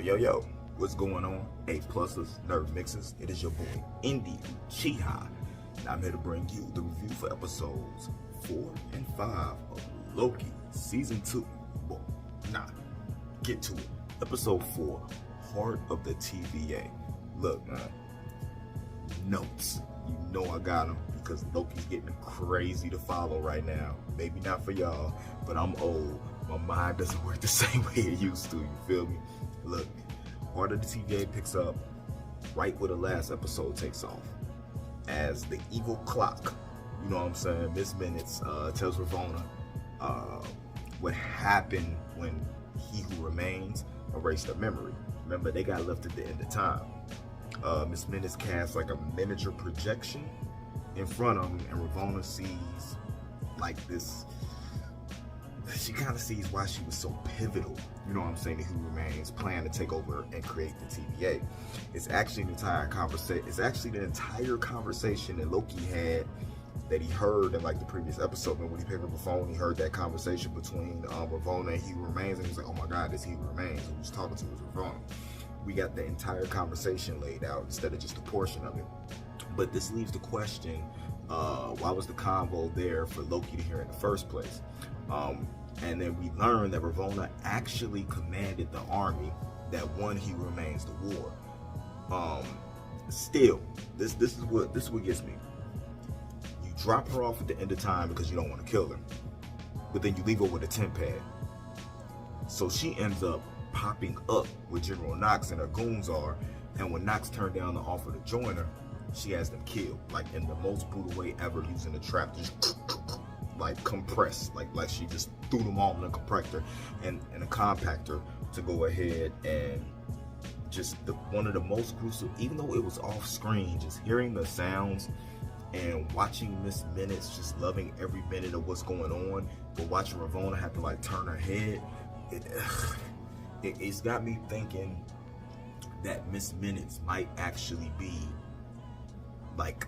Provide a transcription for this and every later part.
Yo, what's going on? A pluses, nerd mixes. It is your boy, Indy Chiha. And I'm here to bring you the review for episodes 4 and 5 of Loki Season 2. Well, get to it. Episode 4, Heart of the TVA. Look, man, notes. You know I got them because Loki's getting crazy to follow right now. Maybe not for y'all, but I'm old. My mind doesn't work the same way it used to, you feel me? Look, Heart of the TVA picks up right where the last episode takes off. As the evil clock, you know what I'm saying, Miss Minutes tells Ravonna what happened when he who remains erased their memory. Remember, they got left at the end of time. Miss Minutes casts like a miniature projection in front of him, and Ravonna sees like this. She kind of sees why she was so pivotal, you know what I'm saying, Who Remains plan to take over and create the TVA. It's actually the entire conversation that Loki had that he heard in like the previous episode. And when he picked up the phone, he heard that conversation between Ravonna and He Who Remains, and he was like, oh my God, this He Who Remains. Who was talking to was Ravonna. We got the entire conversation laid out instead of just a portion of it. But this leaves the question, why was the convo there for Loki to hear in the first place? And then we learned that Ravonna actually commanded the army that won He Remains the war. Still, this is what gets me. You drop her off at the end of time because you don't want to kill her, but then you leave her with a temp pad. So she ends up popping up where General Knox and her goons are, and when Knox turned down the offer to join her, she has them killed, like in the most brutal way ever, using a trap to just like compress, like she just threw them all in a compressor and a compactor to go ahead and just one of the most gruesome, even though it was off screen, just hearing the sounds and watching Miss Minutes just loving every minute of what's going on, but watching Ravonna have to like turn her head, it's got me thinking that Miss Minutes might actually be like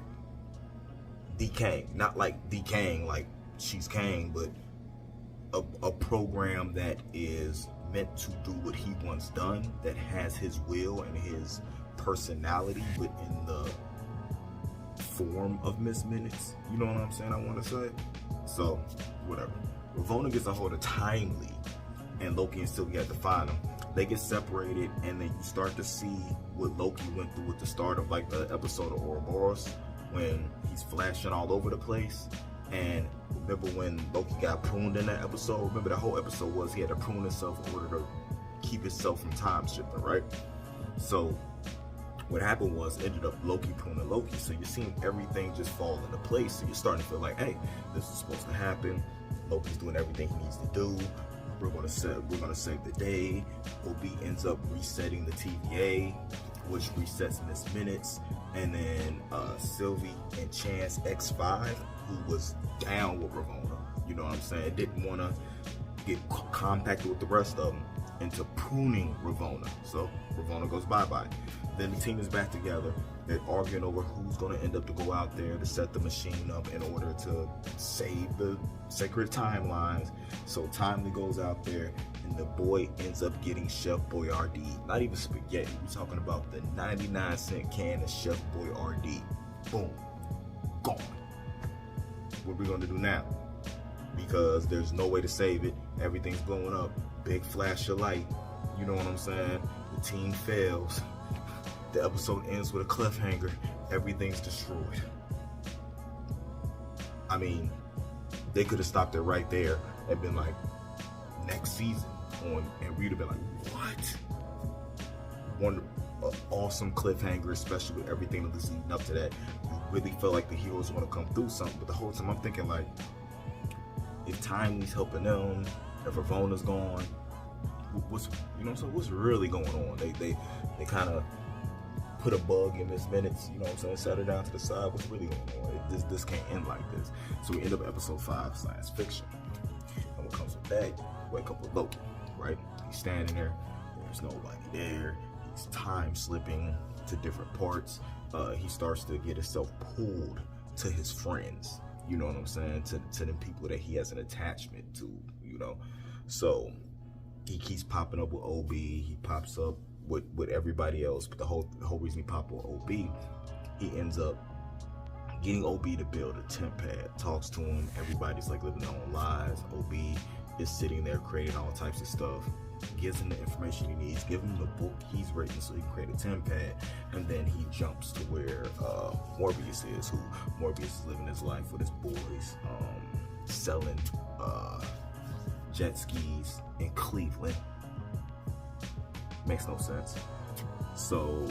decaying, not like decaying like she's Kang, but a program that is meant to do what he wants done, that has his will and his personality, but in the form of Miss Minutes. You know what I'm saying? I want to say. So, whatever. Ravonna gets a hold of Timely, and Loki and Sylvie have to find him. They get separated, and then you start to see what Loki went through at the start of like the episode of Ouroboros, when he's flashing all over the place. And remember when Loki got pruned in that episode? Remember the whole episode was he had to prune himself in order to keep himself from time shifting, right? So what happened was ended up Loki pruning Loki. So you're seeing everything just fall into place. So you're starting to feel like, hey, this is supposed to happen. Loki's doing everything he needs to do. We're gonna save the day. Obi ends up resetting the TVA, which resets Miss Minutes, and then Sylvie and Chance X5, who was down with Ravonna, you know what I'm saying, didn't want to get compacted with the rest of them into pruning Ravonna. So Ravonna goes bye-bye. Then the team is back together. They're arguing over who's going to end up to go out there to set the machine up in order to save the sacred timelines. So Timely goes out there, and the boy ends up getting Chef Boyardee. Not even spaghetti. We're talking about the 99-cent can of Chef Boyardee. Boom. Gone. What are we going to do now? Because there's no way to save it. Everything's blowing up. Big flash of light. You know what I'm saying? The team fails. The episode ends with a cliffhanger. Everything's destroyed. I mean, they could have stopped it right there and been like, next season on, and we'd have been like, what? One awesome cliffhanger, especially with everything that was leading up to that. You really feel like the heroes want to come through something, but the whole time I'm thinking like, if Timely's helping them, if Ravonna's gone, what's what's really going on? They kind of put a bug in Miss Minutes, you know what I'm saying, set her down to the side. What's really going on? This can't end like this. So we end up episode 5, science fiction. And what comes with that, wake up with Loki, right? He's standing there, there's nobody there, he's time slipping to different parts. He starts to get himself pulled to his friends, you know what I'm saying, to the people that he has an attachment to, you know. So he keeps popping up with Obi, he pops up with everybody else. But the whole reason he popped with OB, he ends up getting OB to build a temp pad, talks to him. Everybody's like living their own lives. OB is sitting there creating all types of stuff, gives him the information he needs, give him the book he's written so he can create a temp pad, and then he jumps to where Morbius is, who Morbius is living his life with his boys, selling jet skis in Cleveland. Makes no sense. So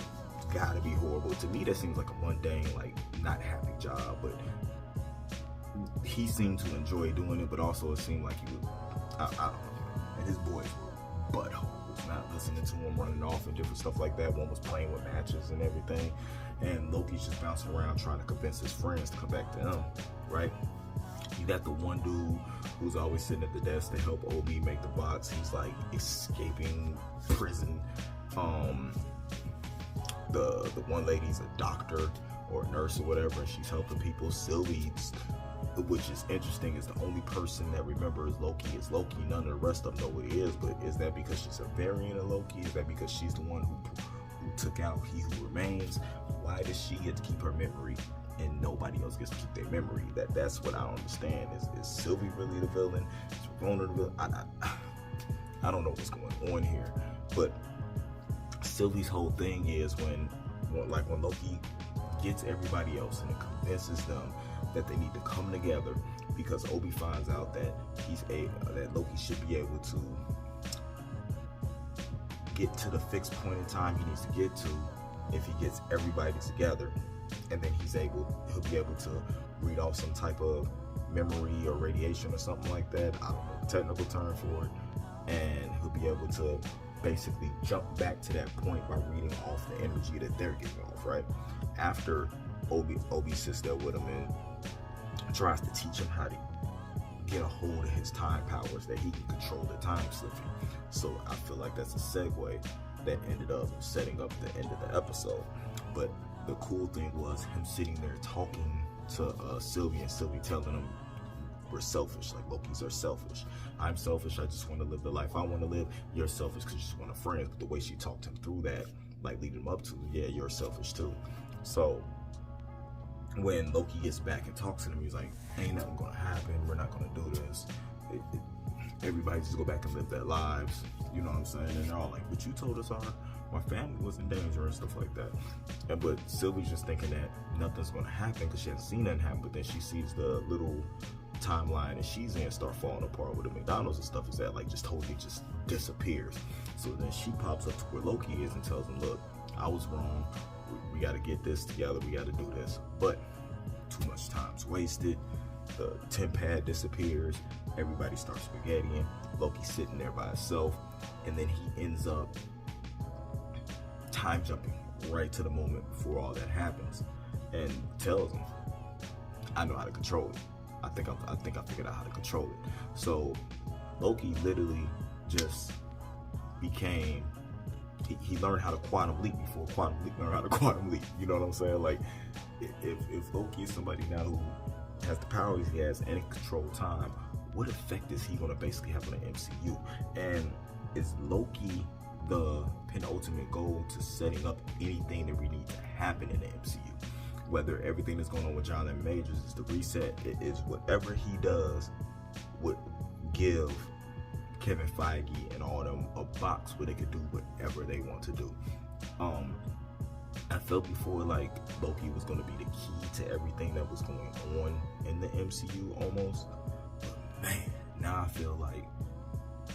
gotta be horrible. To me, that seems like a mundane, like not happy job, but he seemed to enjoy doing it, but also it seemed like he was, I don't know. And his boys were buttholes, not listening to him, running off and different stuff like that. One was playing with matches and everything, and Loki's just bouncing around trying to convince his friends to come back to him, right? You got the one dude who's always sitting at the desk to help OB make the box. He's like escaping prison. The one lady's a doctor or a nurse or whatever, and she's helping people. Sylvie's, which is interesting, is the only person that remembers Loki is Loki. None of the rest of them know what he is. But is that because she's a variant of Loki? Is that because she's the one who took out He Who Remains? Why does she get to keep her memory and nobody else gets to keep their memory? That's what I don't understand. Is Sylvie really the villain? Is Ramona the villain? I don't know what's going on here. But Sylvie's whole thing is when Loki gets everybody else and it convinces them that they need to come together, because Obi finds out that that Loki should be able to get to the fixed point in time he needs to get to if he gets everybody together, and then he'll be able to read off some type of memory or radiation or something like that. I don't know the technical term for it, and he'll be able to basically jump back to that point by reading off the energy that they're giving off, right? After Obi sits there with him and tries to teach him how to get a hold of his time powers, that he can control the time slipping. So I feel like that's a segue that ended up setting up the end of the episode. But the cool thing was him sitting there talking to Sylvie, and Sylvie telling him, we're selfish, like Lokis are selfish. I'm selfish, I just want to live the life I want to live. You're selfish because you just want a friend. But the way she talked him through that, like leading him up to, yeah, you're selfish too. So when Loki gets back and talks to him, he's like, ain't nothing gonna happen, we're not gonna do this. Everybody just go back and live their lives, you know what I'm saying? And they're all like, but you told us my family was in danger and stuff like that. But Sylvie's just thinking that nothing's gonna happen because she hasn't seen nothing happen, but then she sees the little timeline that she's in start falling apart with the McDonald's and stuff is that like just totally just disappears. So then she pops up to where Loki is and tells him, look, I was wrong, we got to get this together, we got to do this. But too much time's wasted, the temp pad disappears, everybody starts spaghettiing, Loki's sitting there by himself, and then he ends up time jumping right to the moment before all that happens and tells him, I know how to control it. I think I figured out how to control it. So Loki literally just became, he learned how to quantum leap before quantum leap learned how to quantum leap. You know what I'm saying? Like, if Loki is somebody now who has the powers he has and can control time, what effect is he going to basically have on the MCU? And is Loki the penultimate goal to setting up anything that we need to happen in the MCU? Whether everything that's going on with Jonathan Majors is the reset, it is whatever he does would give Kevin Feige and all them a box where they could do whatever they want to do. I felt before like Loki was going to be the key to everything that was going on in the MCU almost. But man, now I feel like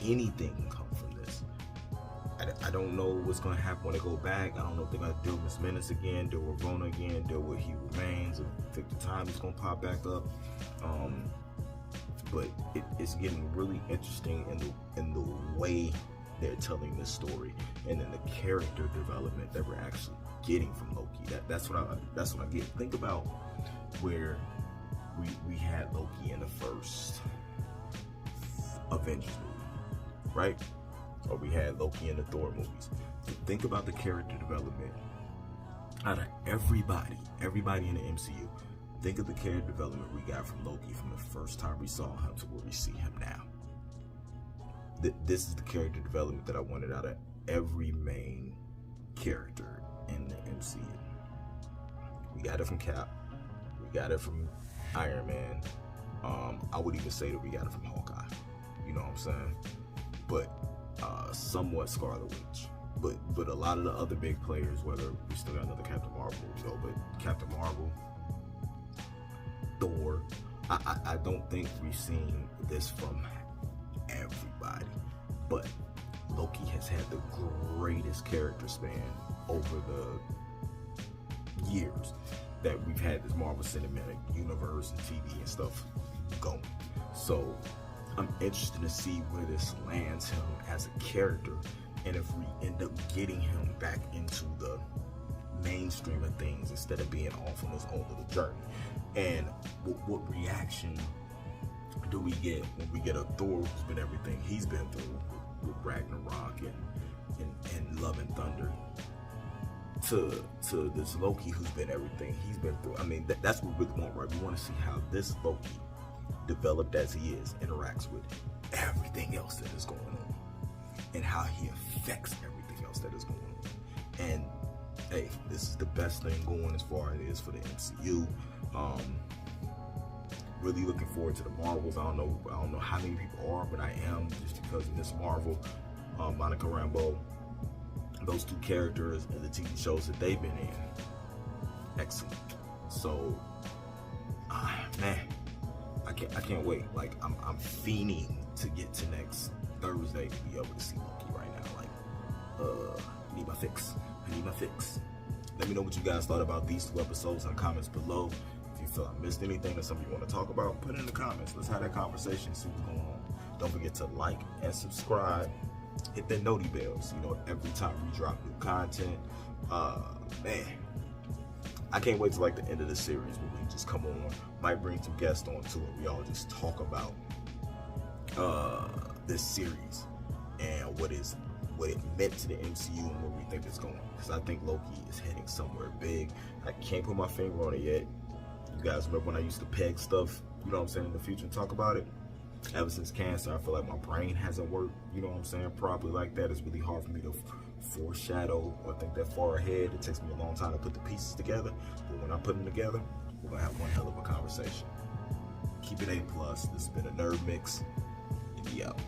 anything can come from this. I don't know what's going to happen when they go back. I don't know if they're going to deal with Miss Menace again, deal with Rona again, deal with He Remains, and Victor Time is going to pop back up. But it's getting really interesting in the way they're telling this story, and in the character development that we're actually getting from Loki. That's what I get. Think about where we had Loki in the first Avengers movie, right? Or we had Loki in the Thor movies. Think about the character development out of everybody in the MCU. Think of the character development we got from Loki from the first time we saw him to where we see him now. This is the character development that I wanted out of every main character in the MCU. We got it from Cap. We got it from Iron Man. I would even say that we got it from Hawkeye. You know what I'm saying? But somewhat Scarlet Witch. But a lot of the other big players, whether we still got another Captain Marvel, you know, but Captain Marvel, Thor, I don't think we've seen this from everybody. But Loki has had the greatest character span over the years that we've had this Marvel Cinematic Universe and TV and stuff going. So I'm interested to see where this lands him as a character, and if we end up getting him back into the mainstream of things instead of being off on his own little journey. And what reaction do we get when we get a Thor who's been everything he's been through with Ragnarok and Love and Thunder, to this Loki who's been everything he's been through? I mean, that's what we really want, right? We want to see how this Loki, developed as he is, interacts with everything else that is going on, and how he affects everything else that is going on. And hey, this is the best thing going as far as it is for the MCU. Really looking forward to the Marvels. I don't know how many people are, but I am, just because of Miss Marvel, Monica Rambeau, those two characters and the TV shows that they've been in. Excellent. So, man, I can't wait. Like, I'm fiending to get to next Thursday to be able to see Loki right now. Like, I need my fix. Let me know what you guys thought about these 2 episodes in the comments below. If you feel I missed anything or something you want to talk about, put it in the comments. Let's have that conversation, see what's going on. Don't forget to like and subscribe. Hit that noti bell so you know every time we drop new content. Man, I can't wait till like the end of the series where we just come on. Might bring some guests on too, and we all just talk about this series and what it meant to the MCU and where we think it's going. Because I think Loki is heading somewhere big. I can't put my finger on it yet. You guys remember when I used to peg stuff, you know what I'm saying, in the future and talk about it? Ever since cancer, I feel like my brain hasn't worked, you know what I'm saying, properly like that. It's really hard for me to foreshadow or think that far ahead. It takes me a long time to put the pieces together. But when I put them together, we're going to have one hell of a conversation. Keep it A+. This has been a Nerd Mix. And be out.